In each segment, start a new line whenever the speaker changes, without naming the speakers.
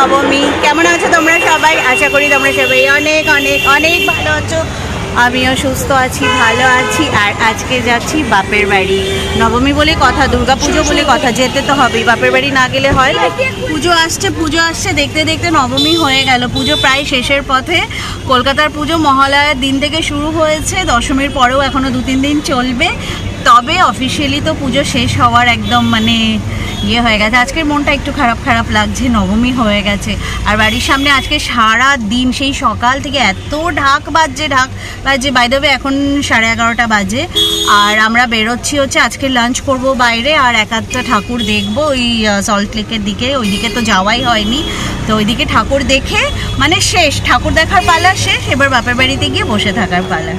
নবমী। কেমন আছো তোমরা সবাই? আশা করি তোমরা সবাই অনেক অনেক অনেক ভালো আছো। আমিও সুস্থ আছি, ভালো আছি। আর আজকে যাচ্ছি বাপের বাড়ি। নবমী বলে কথা, দুর্গা পুজো বলে কথা, যেতে তো হবেই। বাপের বাড়ি না গেলে হয় না। পুজো আসছে দেখতে দেখতে নবমী হয়ে গেল। পুজো প্রায় শেষের পথে। কলকাতার পুজো মহালয়ার দিন থেকে শুরু হয়েছে, দশমীর পরেও এখনও 2-3 দিন চলবে। তবে অফিসিয়ালি তো পুজো শেষ হওয়ার একদম মানে ইয়ে হয়ে গেছে। আজকের মনটা একটু খারাপ খারাপ লাগছে, নবমী হয়ে গেছে। আর বাড়ির সামনে আজকে সারা দিন সেই সকাল থেকে এত ঢাক বাজছে বাই দ্য ওয়ে এখন 11:30 বাজে। আর আমরা বেরোচ্ছি হচ্ছে আজকে লাঞ্চ করব বাইরে, আর একটা ঠাকুর দেখবো ওই সল্ট লেকের দিকে। ওইদিকে তো যাওয়াই হয়নি, তো ওইদিকে ঠাকুর দেখে মানে শেষ, ঠাকুর দেখার পালা শেষ। এবার বাপের বাড়িতে গিয়ে বসে থাকার পালা।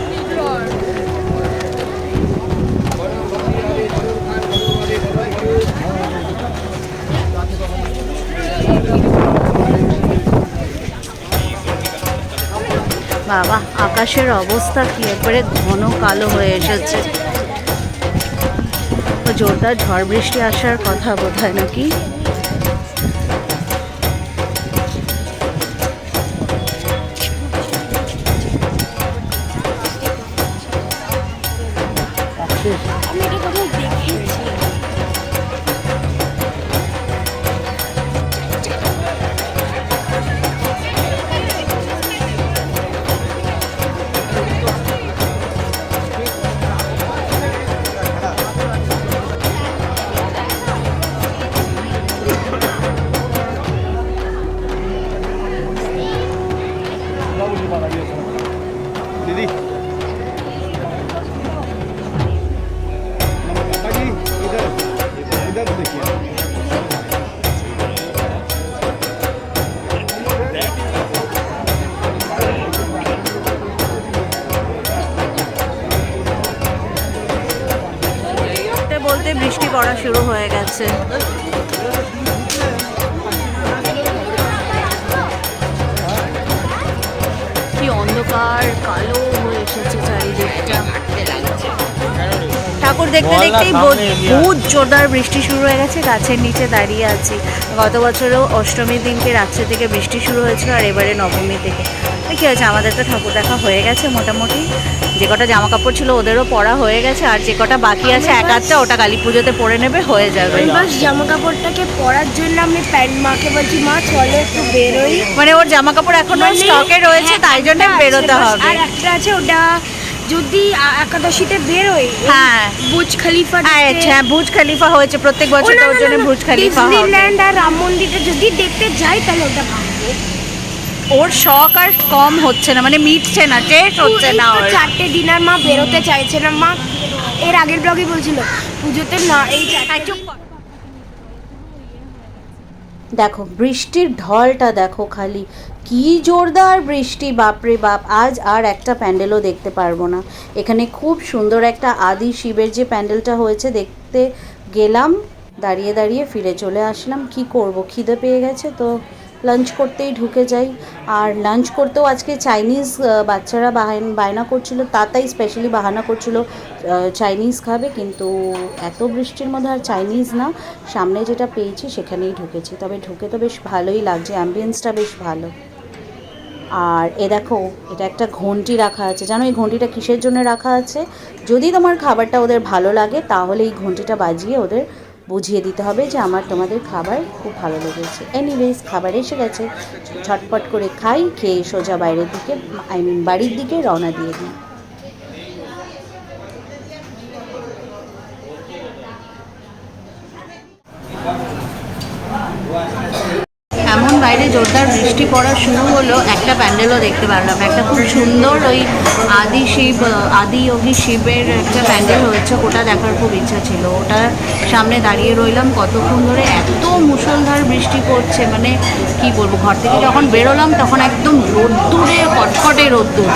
বাবা, আকাশের অবস্থা কি একবারে ঘন কালো হয়ে এসেছে। জোরদার ঝড় বৃষ্টি আসার কথা বোধহয় নাকি।
दीदी इधर इधर देखिए।
বলতে বৃষ্টি পড়া শুরু হয়ে গেছে। কি অন্ধকার কালো হয়ে এসেছে চারিদিকটা। ঠাকুর দেখতে দেখতেই বহুত জোরদার বৃষ্টি শুরু হয়ে গেছে। গাছের নিচে দাঁড়িয়ে আছি। গত বছরও অষ্টমীর দিনকে রাত্রে থেকে বৃষ্টি শুরু হয়েছিল, আর এবারে নবমী থেকে। কী হয়েছে, আমাদের তো ঠাকুর দেখা হয়ে গেছে মোটামুটি। যে কটা জামা কাপড় ছিল ওদেরও পরা হয়ে গেছে, আর যে কটা বাকি আছে এক আধটা ওটা কালী পুজোতে পরে নেবে, হয়ে যাবে।
বাস জামা কাপড়টাকে পরার জন্য আমি প্যান্ট মাকে বলছি, মা চলো একটু বেরোই।
মানে ওর জামা কাপড় এখনো স্টকে রয়েছে, তাই জন্য বেরোতে হবে।
আর একটা আছে, ওটা যদি একাদশীতে বেরোই,
হ্যাঁ
বুর্জ খলিফা।
হ্যাঁ, বুর্জ খলিফা হয়েছে প্রত্যেক বছর, ওর জন্য বুর্জ খলিফা হবে।
ডিজনিল্যান্ড আর রাম মন্দিরটা যদি দেখতে যাই তাহলে ওটা ভাববো।
ওর শখ আর কম হচ্ছে না, মানে মিটছে না, টেস্ট হচ্ছে না।
4টে ডিনার মা বেরোতে চাইছে না। মা এর আগের ব্লগে বলছিল পুজোতে না এই
দেখো বৃষ্টির ঢলটা দেখো, খালি কি জোরদার বৃষ্টি, বাপরে বাপ। আজ আর একটা প্যান্ডেলও দেখতে পারবো না। এখানে খুব সুন্দর একটা আদি শিবের যে প্যান্ডেলটা হয়েছে দেখতে গেলাম, দাঁড়িয়ে দাঁড়িয়ে ফিরে চলে আসলাম। কি করব, খিদে পেয়ে গেছে তো লাঞ্চ করতেই ঢুকে যাই। আর লাঞ্চ করতেও আজকে চাইনিজ বাচ্চারা বায়না করছিল, তাতাই স্পেশালি বাহানা করছিল চাইনিজ খাবে, কিন্তু এত বৃষ্টির মধ্যে আর চাইনিজ না, সামনে যেটা পেয়েছি সেখানেই ঢুকেছি। তবে ঢুকে তো বেশ ভালোই লাগছে, অ্যাম্বিয়েন্সটা বেশ ভালো। আর এ দেখো, এটা একটা ঘন্টি রাখা আছে। জানো এই ঘন্টিটা কিসের জন্য রাখা আছে? যদি তোমার খাবারটা ওদের ভালো লাগে তাহলে এই ঘন্টিটা বাজিয়ে ওদের বুঝিয়ে দিতে হবে যে তোমাদের খাবার খুব ভালো লেগেছে। এনিওয়েজ খাবার এসে গেছে, ঝটপট করে খাই, খেয়ে সোজা বাইরের দিকে বাড়ির দিকে রওনা দিয়ে দিই। এমন বাইরে জোরদার বৃষ্টি পড়া শুরু হলো, একটা প্যান্ডেলও দেখতে পারলাম। একটা খুব সুন্দর ওই আদি যোগী শিবের একটা প্যান্ডেল হয়েছে, ওটা দেখার খুব ইচ্ছা ছিল। ওটার সামনে দাঁড়িয়ে রইলাম কতক্ষণ ধরে। এত মুষলধার বৃষ্টি পড়ছে, মানে কি বলবো। ঘর থেকে যখন বেরোলাম তখন একদম রোদ্দুরে, কটকটে রোদ্দুর।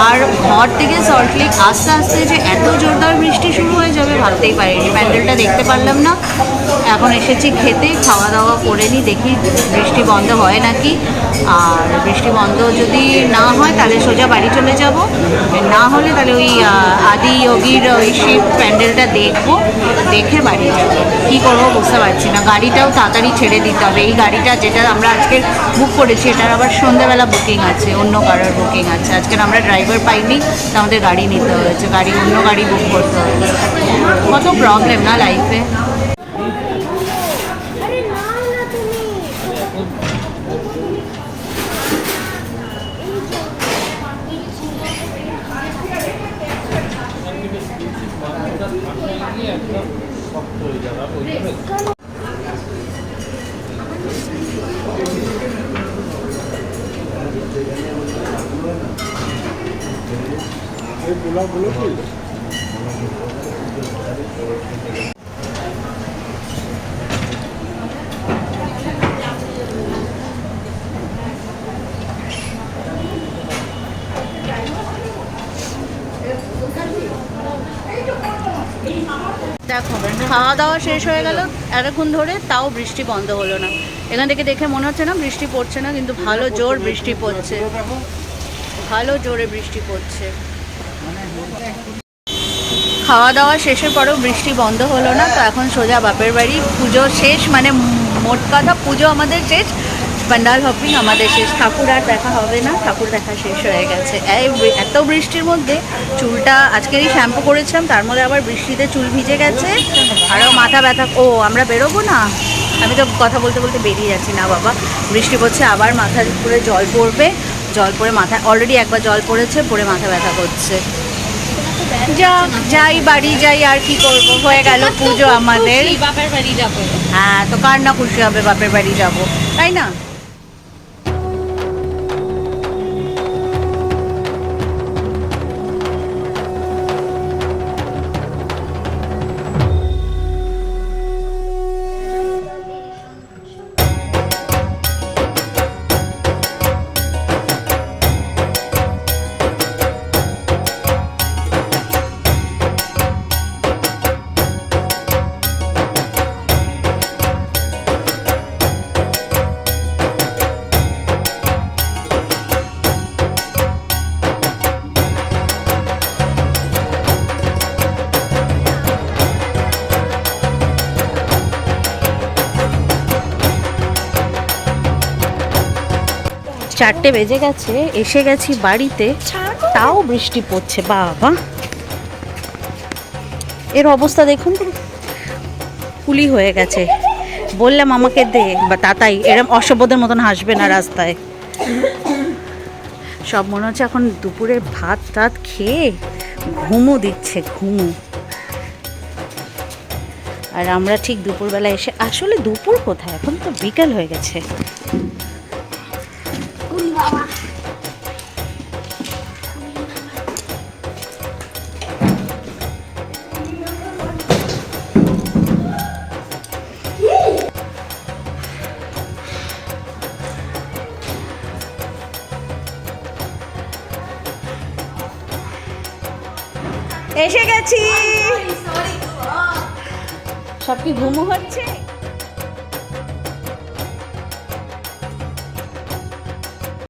আর ঘর থেকে সল্ট লেক আস্তে আস্তে যে এত জোরদার বৃষ্টি শুরু হয়ে যাবে ভাবতেই পারিনি। প্যান্ডেলটা দেখতে পারলাম না, এখন এসেছি খেতে, খাওয়া দাওয়া করে নিই, দেখি বৃষ্টি বন্ধ হয় নাকি। আর বৃষ্টি বন্ধ যদি না হয় তাহলে সোজা বাড়ি চলে যাব, না হলে তাহলে ওই আদি যোগীর ওই শিব প্যান্ডেলটা দেখবো, দেখে বাড়ি যাবো। কী করবো বুঝতে পারছি না, গাড়িটাও তাড়াতাড়ি ছেড়ে দিতে হবে। এই গাড়িটা যেটা আমরা আজকে বুক করেছি এটার আবার সন্ধ্যেবেলা বুকিং আছে, অন্য কারোর বুকিং আছে। আজকে আমরা ড্রাইভার পাইনি, তো আমাদের গাড়ি নিতে হয়েছে, অন্য গাড়ি বুক করতে হয়েছে। কত প্রবলেম না লাইফে। দেখো খাওয়া দাওয়া শেষ হয়ে গেল এতক্ষণ ধরে, তাও বৃষ্টি বন্ধ হলো না। এখান থেকে দেখে মনে হচ্ছে না বৃষ্টি পড়ছে না, কিন্তু ভালো জোর বৃষ্টি পড়ছে, ভালো জোরে বৃষ্টি পড়ছে। খাওয়া দাওয়া শেষের পরেও বৃষ্টি বন্ধ হলো না, তো এখন সোজা বাপের বাড়ি। পুজো শেষ, মানে মোট কথা পুজো আমাদের শেষ, পান্ডাল হপিং আমাদের শেষ। ঠাকুর আর দেখা হবে না, ঠাকুর দেখা শেষ হয়ে গেছে। এত বৃষ্টির মধ্যে চুলটা আজকেরই শ্যাম্পু করেছিলাম, তার মধ্যে আবার বৃষ্টিতে চুল ভিজে গেছে, আরও মাথা ব্যথা। ও আমরা বেরোবো না, আমি তো কথা বলতে বলতে বেরিয়ে যাচ্ছি। না বাবা, বৃষ্টি পড়ছে, আবার মাথার উপরে জল পড়বে, জল পড়ে মাথায় অলরেডি একবার জল পড়েছে, পড়ে মাথা ব্যথা করছে। যাই বাড়ি যাই, আর কি করব, হয়ে গেল পুজো আমাদের।
বাপের বাড়ি যাবো।
হ্যাঁ, তো কার না খুশি হবে বাপের বাড়ি যাব, তাই না? চারটে বেজে গেছে, এসে গেছি বাড়িতে, তাও বৃষ্টি পড়ছে। বাবা, এর অবস্থা দেখুন, কুলি হয়ে গেছে। বললাম আমাকে দে, বা তাতাই এরম অসভ্যদের মতন হাসবে না রাস্তায়। সব মনে হচ্ছে এখন দুপুরে ভাত টাত খেয়ে ঘুমও দিচ্ছে, ঘুমও। আর আমরা ঠিক দুপুরবেলা এসে, আসলে দুপুর কোথায়, এখন তো বিকেল হয়ে গেছে। এসে গেছি। সব কি ঘুমো হচ্ছে?